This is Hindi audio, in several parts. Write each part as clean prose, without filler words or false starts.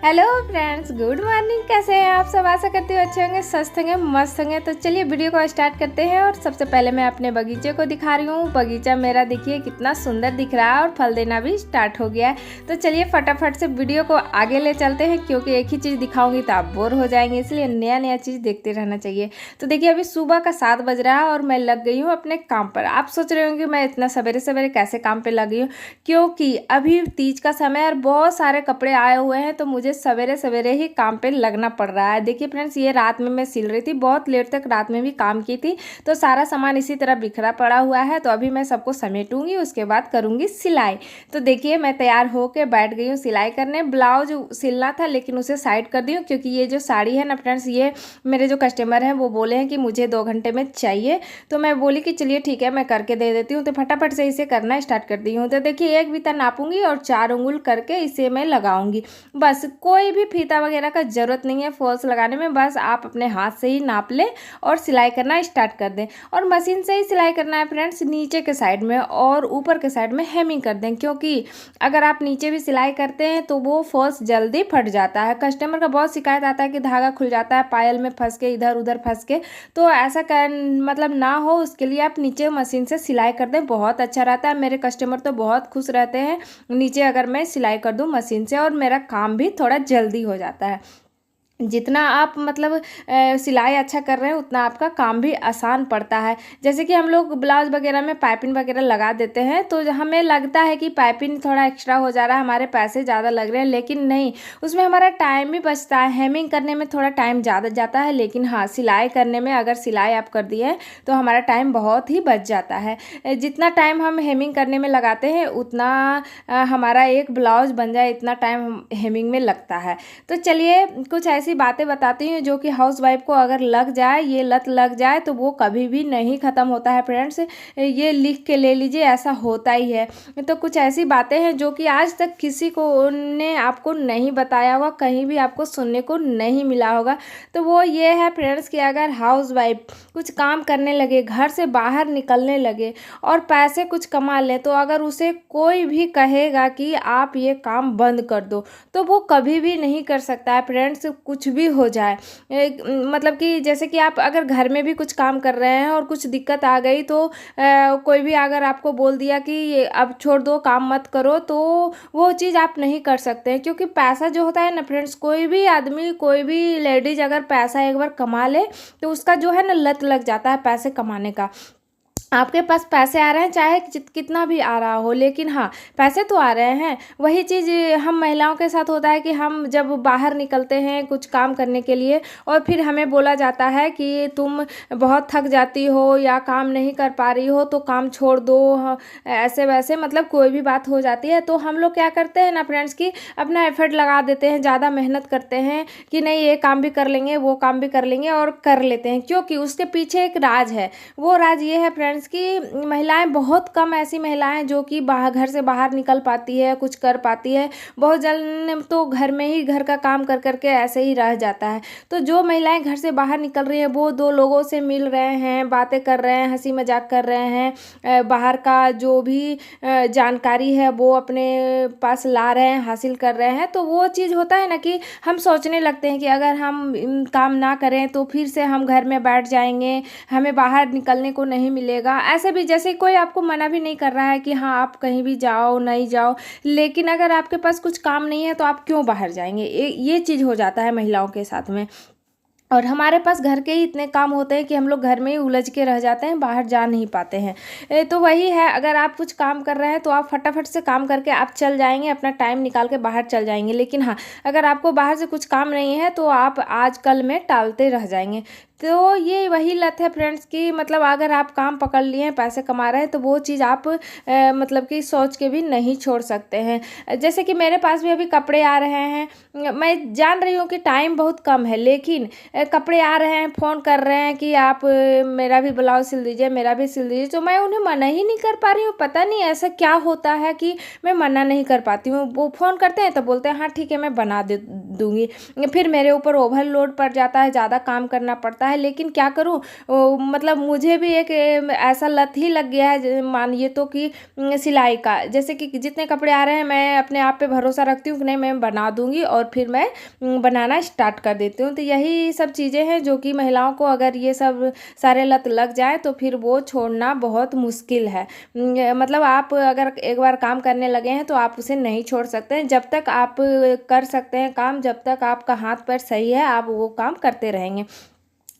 Hello friends, good morning. कैसे हैं आप सब? आशा करती हूँ अच्छे होंगे, स्वस्थ होंगे, मस्त होंगे। तो चलिए वीडियो को स्टार्ट करते हैं। और सबसे पहले मैं अपने बगीचे को दिखा रही हूँ। बगीचा मेरा देखिए कितना सुंदर दिख रहा है और फल देना भी स्टार्ट हो गया है। तो चलिए फटाफट से वीडियो को आगे ले चलते हैं, क्योंकि एक ही चीज़ दिखाऊंगी तो आप बोर हो जाएंगे, इसलिए नया नया चीज़ देखते रहना चाहिए। तो देखिए अभी सुबह का 7 बज रहा है और मैं लग गई हूँ अपने काम पर। आप सोच रहे होंगे मैं इतना सवेरे सवेरे कैसे काम पर लग गई हूँ, क्योंकि अभी तीज का समय और बहुत सारे कपड़े आए हुए हैं, तो मुझे सवेरे सवेरे ही काम पे लगना पड़ रहा है। देखिए फ्रेंड्स, ये रात में मैं सिल रही थी, बहुत लेट तक रात में भी काम की थी, तो सारा सामान इसी तरह बिखरा पड़ा हुआ है। तो अभी मैं सबको समेटूंगी, उसके बाद करूंगी सिलाई। तो देखिए मैं तैयार होके बैठ गई हूँ सिलाई करने। ब्लाउज सिलना था लेकिन उसे साइड कर दी हूँ, क्योंकि ये जो साड़ी है ना फ्रेंड्स, ये मेरे जो कस्टमर हैं वो बोले हैं कि मुझे 2 घंटे में चाहिए। तो मैं बोली कि चलिए ठीक है, मैं करके दे देती हूँ। तो फटाफट से इसे करना स्टार्ट कर दी हूँ। तो देखिए एक बीता नापूंगी और 4 उंगल करके इसे मैं लगाऊंगी। बस कोई भी फीता वगैरह का ज़रूरत नहीं है फॉल्स लगाने में, बस आप अपने हाथ से ही नाप लें और सिलाई करना स्टार्ट कर दें। और मशीन से ही सिलाई करना है फ्रेंड्स, नीचे के साइड में और ऊपर के साइड में हेमिंग कर दें, क्योंकि अगर आप नीचे भी सिलाई करते हैं तो वो फॉल्स जल्दी फट जाता है। कस्टमर का बहुत शिकायत आता है कि धागा खुल जाता है, पायल में फंस के, इधर उधर फंस के। तो ऐसा कर मतलब ना हो, उसके लिए आप नीचे मशीन से सिलाई कर दें, बहुत अच्छा रहता है। मेरे कस्टमर तो बहुत खुश रहते हैं नीचे अगर मैं सिलाई कर दूं मशीन से, और मेरा काम भी थोड़ा जल्दी हो जाता है। जितना आप मतलब सिलाई अच्छा कर रहे हैं उतना आपका काम भी आसान पड़ता है। जैसे कि हम लोग ब्लाउज वगैरह में पाइपिंग वगैरह लगा देते हैं, तो हमें लगता है कि पाइपिंग थोड़ा एक्स्ट्रा हो जा रहा है, हमारे पैसे ज़्यादा लग रहे हैं, लेकिन नहीं, उसमें हमारा टाइम भी बचता है। हेमिंग करने में थोड़ा टाइम ज़्यादा जाता है, लेकिन हाँ, सिलाई करने में अगर सिलाई आप कर दिए तो हमारा टाइम बहुत ही बच जाता है। जितना टाइम हम हेमिंग करने में लगाते हैं उतना हमारा एक ब्लाउज बन जाए, इतना टाइम हेमिंग में लगता है। तो चलिए कुछ ऐसी बातें बताती हूँ जो कि हाउस वाइफ को अगर लग जाए, ये लत लग जाए, तो वो कभी भी नहीं ख़त्म होता है फ्रेंड्स। ये लिख के ले लीजिए, ऐसा होता ही है। तो कुछ ऐसी बातें हैं जो कि आज तक किसी को ने आपको नहीं बताया होगा, कहीं भी आपको सुनने को नहीं मिला होगा। तो वो ये है फ्रेंड्स कि अगर हाउस वाइफ कुछ काम करने लगे, घर से बाहर निकलने लगे और पैसे कुछ कमा ले, तो अगर उसे कोई भी कहेगा कि आप ये काम बंद कर दो, तो वो कभी भी नहीं कर सकता है फ्रेंड्स, कुछ भी हो जाए। मतलब कि जैसे कि आप अगर घर में भी कुछ काम कर रहे हैं और कुछ दिक्कत आ गई, तो कोई भी अगर आपको बोल दिया कि ये अब छोड़ दो, काम मत करो, तो वो चीज़ आप नहीं कर सकते हैं। क्योंकि पैसा जो होता है ना फ्रेंड्स, कोई भी आदमी, कोई भी लेडीज अगर पैसा एक बार कमा ले तो उसका जो है ना लत लग जाता है पैसे कमाने का। आपके पास पैसे आ रहे हैं, चाहे कितना भी आ रहा हो, लेकिन हाँ, पैसे तो आ रहे हैं। वही चीज़ हम महिलाओं के साथ होता है कि हम जब बाहर निकलते हैं कुछ काम करने के लिए और फिर हमें बोला जाता है कि तुम बहुत थक जाती हो या काम नहीं कर पा रही हो, तो काम छोड़ दो, ऐसे वैसे मतलब कोई भी बात हो जाती है, तो हम लोग क्या करते हैं ना फ्रेंड्स कि अपना एफर्ट लगा देते हैं, ज़्यादा मेहनत करते हैं कि नहीं ये काम भी कर लेंगे, वो काम भी कर लेंगे, और कर लेते हैं। क्योंकि उसके पीछे एक राज है। वो राज ये है फ्रेंड्स कि महिलाएं, बहुत कम ऐसी महिलाएं जो कि बाहर, घर से बाहर निकल पाती है, कुछ कर पाती है। बहुत जन तो घर में ही घर का काम कर करके ऐसे ही रह जाता है। तो जो महिलाएं घर से बाहर निकल रही है, वो 2 लोगों से मिल रहे हैं, बातें कर रहे हैं, हंसी मजाक कर रहे हैं, बाहर का जो भी जानकारी है वो अपने पास ला रहे हैं, हासिल कर रहे हैं। तो वो चीज़ होता है ना कि हम सोचने लगते हैं कि अगर हम काम ना करें तो फिर से हम घर में बैठ जाएंगे, हमें बाहर निकलने को नहीं मिलेगा। ऐसे भी जैसे कोई आपको मना भी नहीं कर रहा है कि हाँ आप कहीं भी जाओ, नहीं जाओ, लेकिन अगर आपके पास कुछ काम नहीं है तो आप क्यों बाहर जाएंगे? ये चीज़ हो जाता है महिलाओं के साथ में। और हमारे पास घर के ही इतने काम होते हैं कि हम लोग घर में ही उलझ के रह जाते हैं, बाहर जा नहीं पाते हैं। तो वही है, अगर आप कुछ काम कर रहे हैं तो आप फटाफट से काम करके आप चल जाएंगे, अपना टाइम निकाल के बाहर चल जाएंगे। लेकिन हाँ, अगर आपको बाहर से कुछ काम नहीं है तो आप आज कल में टालते रह जाएंगे। तो ये वही लत है फ्रेंड्स कि मतलब अगर आप काम पकड़ लिए हैं, पैसे कमा रहे हैं, तो वो चीज़ आप मतलब कि सोच के भी नहीं छोड़ सकते हैं। जैसे कि मेरे पास भी अभी कपड़े आ रहे हैं, मैं जान रही हूँ कि टाइम बहुत कम है, लेकिन कपड़े आ रहे हैं, फ़ोन कर रहे हैं कि आप मेरा भी ब्लाउज सिल दीजिए, मेरा भी सिल दीजिए, तो मैं उन्हें मना ही नहीं कर पा रही हूँ। पता नहीं ऐसा क्या होता है कि मैं मना नहीं कर पाती हूँ। वो फ़ोन करते हैं तो बोलते हैं हाँ ठीक है मैं बना दे दूँगी, फिर मेरे ऊपर ओवरलोड पड़ जाता है, ज़्यादा काम करना पड़ता है। है, लेकिन क्या करूँ, मतलब मुझे भी एक ऐसा लत ही लग गया है मानिए तो कि सिलाई का। जैसे कि जितने कपड़े आ रहे हैं मैं अपने आप पे भरोसा रखती हूँ कि नहीं मैं बना दूँगी, और फिर मैं बनाना स्टार्ट कर देती हूँ। तो यही सब चीज़ें हैं जो कि महिलाओं को अगर ये सब सारे लत लग जाए तो फिर वो छोड़ना बहुत मुश्किल है। मतलब आप अगर एक बार काम करने लगे हैं तो आप उसे नहीं छोड़ सकते हैं। जब तक आप कर सकते हैं काम, जब तक आपका हाथ पैर सही है, आप वो काम करते रहेंगे।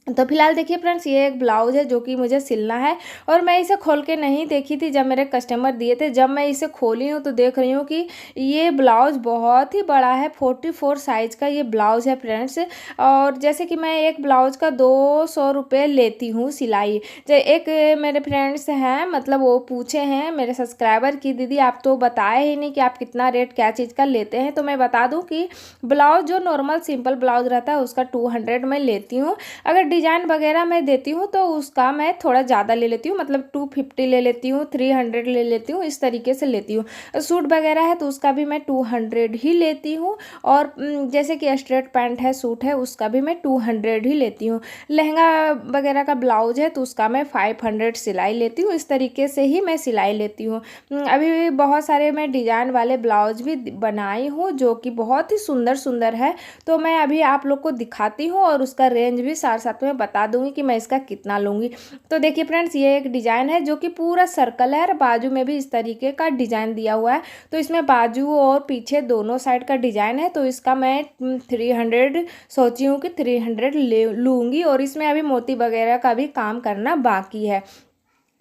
तो फिलहाल देखिए फ्रेंड्स, ये एक ब्लाउज़ है जो कि मुझे सिलना है, और मैं इसे खोल के नहीं देखी थी जब मेरे कस्टमर दिए थे। जब मैं इसे खोली हूँ तो देख रही हूँ कि ये ब्लाउज़ बहुत ही बड़ा है, 44 साइज़ का ये ब्लाउज़ है फ्रेंड्स। और जैसे कि मैं एक ब्लाउज़ का 200 रुपये लेती हूँ सिलाई। एक मेरे फ्रेंड्स हैं, मतलब वो पूछे हैं मेरे सब्सक्राइबर की, दीदी आप तो बताए ही नहीं कि आप कितना रेट क्या चीज़ का लेते हैं। तो मैं बता दूँ कि ब्लाउज़ जो नॉर्मल सिंपल ब्लाउज़ रहता है उसका 200 मैं लेती हूँ। अगर डिज़ाइन वगैरह मैं देती हूँ तो उसका मैं थोड़ा ज़्यादा ले लेती हूँ, मतलब 250 ले लेती हूँ, 300 ले लेती हूँ, इस तरीके से लेती हूँ। सूट वगैरह है तो उसका भी मैं 200 ही लेती हूँ, और जैसे कि स्ट्रेट पैंट है, सूट है, उसका भी मैं 200 ही लेती हूँ। लहंगा वगैरह का ब्लाउज है तो उसका मैं 500 सिलाई लेती हूँ। इस तरीके से ही मैं सिलाई लेती हूँ। अभी भी बहुत सारे मैं डिज़ाइन वाले ब्लाउज भी बनाई हूँ जो कि बहुत ही सुंदर सुंदर है। तो मैं अभी आप लोग को दिखाती हूँ और उसका रेंज भी साथ साथ में बता दूंगी कि मैं इसका कितना लूँगी। तो देखिए फ्रेंड्स, ये एक डिज़ाइन है जो कि पूरा सर्कल है और बाजू में भी इस तरीके का डिज़ाइन दिया हुआ है। तो इसमें बाजू और पीछे दोनों साइड का डिज़ाइन है, तो इसका मैं 300 सोची हूँ कि 300 ले लूँगी। और इसमें अभी मोती वगैरह का भी काम करना बाकी है।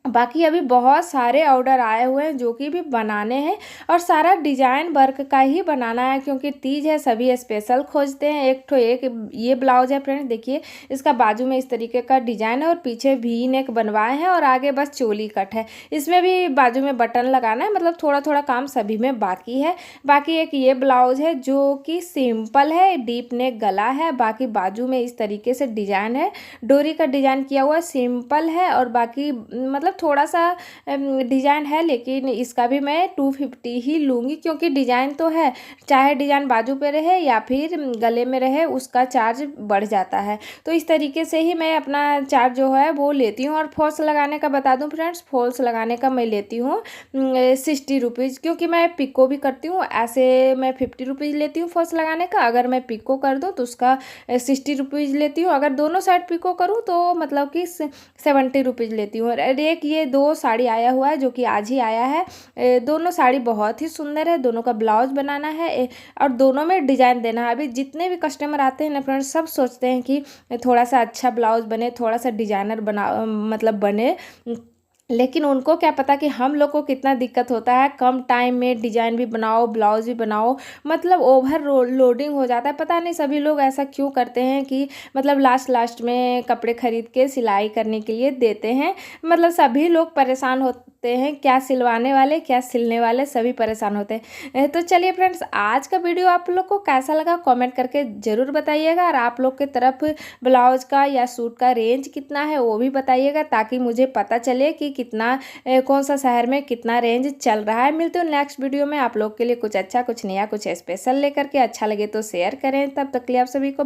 बाकी अभी बहुत सारे ऑर्डर आए हुए हैं जो कि भी बनाने हैं, और सारा डिजाइन वर्क का ही बनाना है क्योंकि तीज है, सभी स्पेशल खोजते हैं। एक ये ब्लाउज है फ्रेंड्स, देखिए इसका बाजू में इस तरीके का डिजाइन है और पीछे वी नेक बनवाए हैं और आगे बस चोली कट है। इसमें भी बाजू में बटन लगाना है, मतलब थोड़ा थोड़ा काम सभी में बाकी है। बाकी एक ये ब्लाउज है जो कि सिंपल है, डीप नेक गला है, बाकी बाजू में इस तरीके से डिजाइन है, डोरी का डिजाइन किया हुआ, सिंपल है। और बाकी मतलब थोड़ा सा डिज़ाइन है, लेकिन इसका भी मैं 250 ही लूँगी क्योंकि डिज़ाइन तो है, चाहे डिज़ाइन बाजू पे रहे या फिर गले में रहे उसका चार्ज बढ़ जाता है। तो इस तरीके से ही मैं अपना चार्ज जो है वो लेती हूँ। और फॉल्स लगाने का बता दूँ फ्रेंड्स, फॉल्स लगाने का मैं लेती हूँ 60 रुपीज़, क्योंकि मैं पिको भी करती हूँ। ऐसे मैं 50 रुपीज़ लेती हूँ फॉल्स लगाने का, अगर मैं पिको कर दूँ तो उसका 60 रुपीज़ लेती हूँ। अगर दोनों साइड पिको करूँ तो मतलब कि 70 रुपीज़ लेती हूँ। और एक ये 2 साड़ी आया हुआ है जो कि आज ही आया है। दोनों साड़ी बहुत ही सुंदर है, दोनों का ब्लाउज बनाना है और दोनों में डिजाइन देना है। अभी जितने भी कस्टमर आते हैं ना फ्रेंड्स, सब सोचते हैं कि थोड़ा सा अच्छा ब्लाउज बने, थोड़ा सा डिजाइनर बना मतलब बने, लेकिन उनको क्या पता कि हम लोग को कितना दिक्कत होता है। कम टाइम में डिजाइन भी बनाओ, ब्लाउज भी बनाओ, मतलब ओवर लोडिंग हो जाता है। पता नहीं सभी लोग ऐसा क्यों करते हैं कि मतलब लास्ट में कपड़े खरीद के सिलाई करने के लिए देते हैं। मतलब सभी लोग परेशान होते हैं, क्या सिलवाने वाले क्या सिलने वाले, सभी परेशान होते हैं। तो चलिए फ्रेंड्स, आज का वीडियो आप लोग को कैसा लगा कमेंट करके ज़रूर बताइएगा, और आप लोग के तरफ ब्लाउज का या सूट का रेंज कितना है वो भी बताइएगा, ताकि मुझे पता चले कि कितना कौन सा शहर में कितना रेंज चल रहा है। मिलते हो नेक्स्ट वीडियो में आप लोग के लिए कुछ अच्छा, कुछ नया, कुछ स्पेशल लेकर के। अच्छा लगे तो शेयर करें। तब तक के लिए आप सभी को